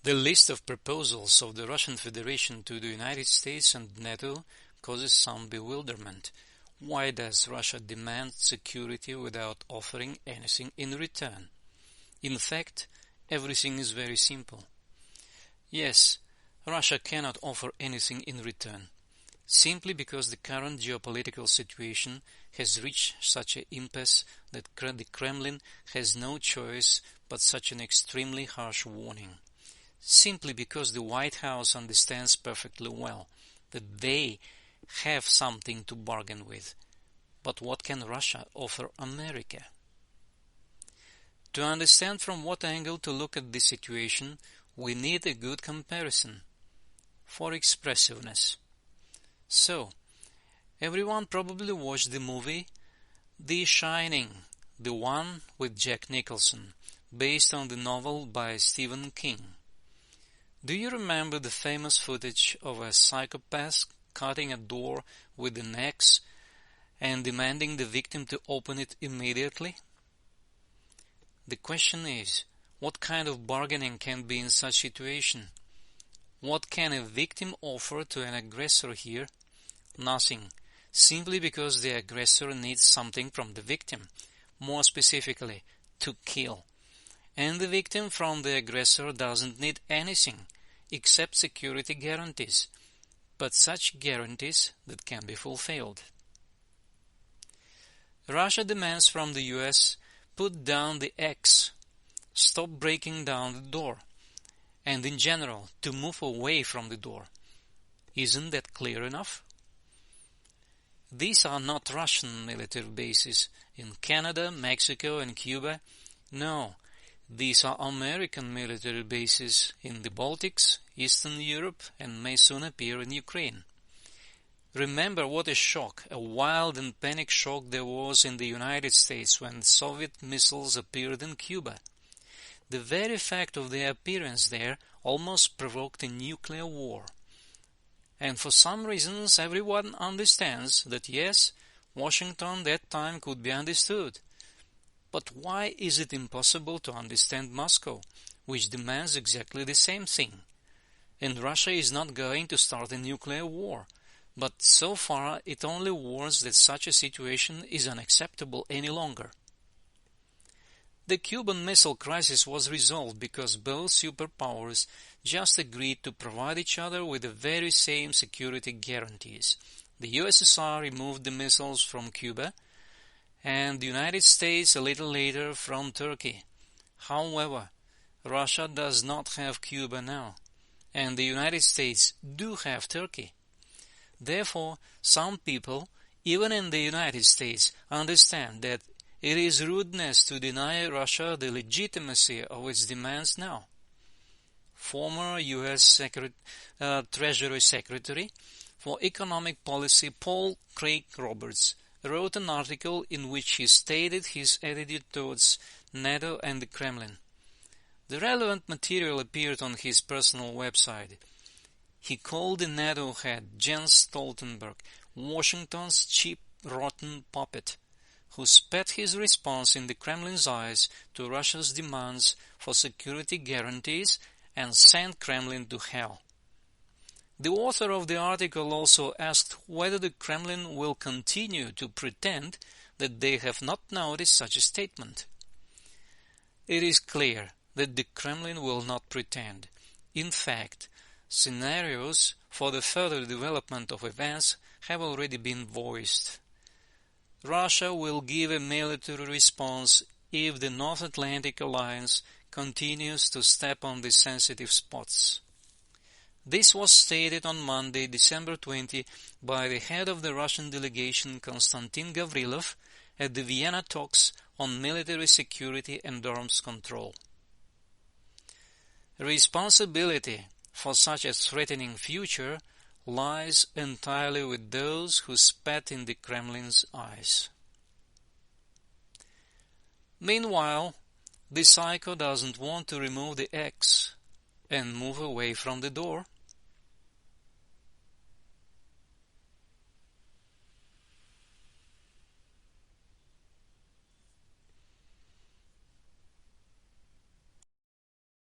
The list of proposals of the Russian Federation to the United States and NATO causes some bewilderment. Why does Russia demand security without offering anything in return? In fact, everything is very simple. Yes, Russia cannot offer anything in return, simply because the current geopolitical situation has reached such an impasse that the Kremlin has no choice but such an extremely harsh warning. Simply because the White House understands perfectly well that they have something to bargain with. But what can Russia offer America? To understand from what angle to look at this situation, we need a good comparison for expressiveness. So, everyone probably watched the movie The Shining, the one with Jack Nicholson, based on the novel by Stephen King. Do you remember the famous footage of a psychopath cutting a door with an axe and demanding the victim to open it immediately? The question is, what kind of bargaining can be in such situation? What can a victim offer to an aggressor here? Nothing, simply because the aggressor needs something from the victim, more specifically, to kill. And the victim from the aggressor doesn't need anything except security guarantees, but such guarantees that can be fulfilled. Russia demands from the US, put down the axe, stop breaking down the door, and in general, to move away from the door. Isn't that clear enough? These are not Russian military bases in Canada, Mexico and Cuba. No, these are American military bases in the Baltics, Eastern Europe, and may soon appear in Ukraine. Remember what a shock, a wild and panic shock there was in the United States when Soviet missiles appeared in Cuba. The very fact of their appearance there almost provoked a nuclear war. And for some reasons everyone understands that yes, Washington that time could be understood. But why is it impossible to understand Moscow, which demands exactly the same thing? And Russia is not going to start a nuclear war, but so far it only warns that such a situation is unacceptable any longer. The Cuban Missile Crisis was resolved because both superpowers just agreed to provide each other with the very same security guarantees. The USSR removed the missiles from Cuba, and the United States a little later from Turkey. However, Russia does not have Cuba now, and the United States do have Turkey. Therefore, some people, even in the United States, understand that it is rudeness to deny Russia the legitimacy of its demands now. Former U.S. Treasury Secretary for Economic Policy Paul Craig Roberts wrote an article in which he stated his attitude towards NATO and the Kremlin. The relevant material appeared on his personal website. He called the NATO head, Jens Stoltenberg, Washington's cheap, rotten puppet, who spat his response in the Kremlin's eyes to Russia's demands for security guarantees and sent Kremlin to hell. The author of the article also asked whether the Kremlin will continue to pretend that they have not noticed such a statement. It is clear that the Kremlin will not pretend. In fact, scenarios for the further development of events have already been voiced. Russia will give a military response if the North Atlantic Alliance continues to step on the sensitive spots. This was stated on Monday, December 20, by the head of the Russian delegation Konstantin Gavrilov at the Vienna talks on military security and arms control. Responsibility for such a threatening future lies entirely with those who spat in the Kremlin's eyes. Meanwhile, the psycho doesn't want to remove the axe and move away from the door.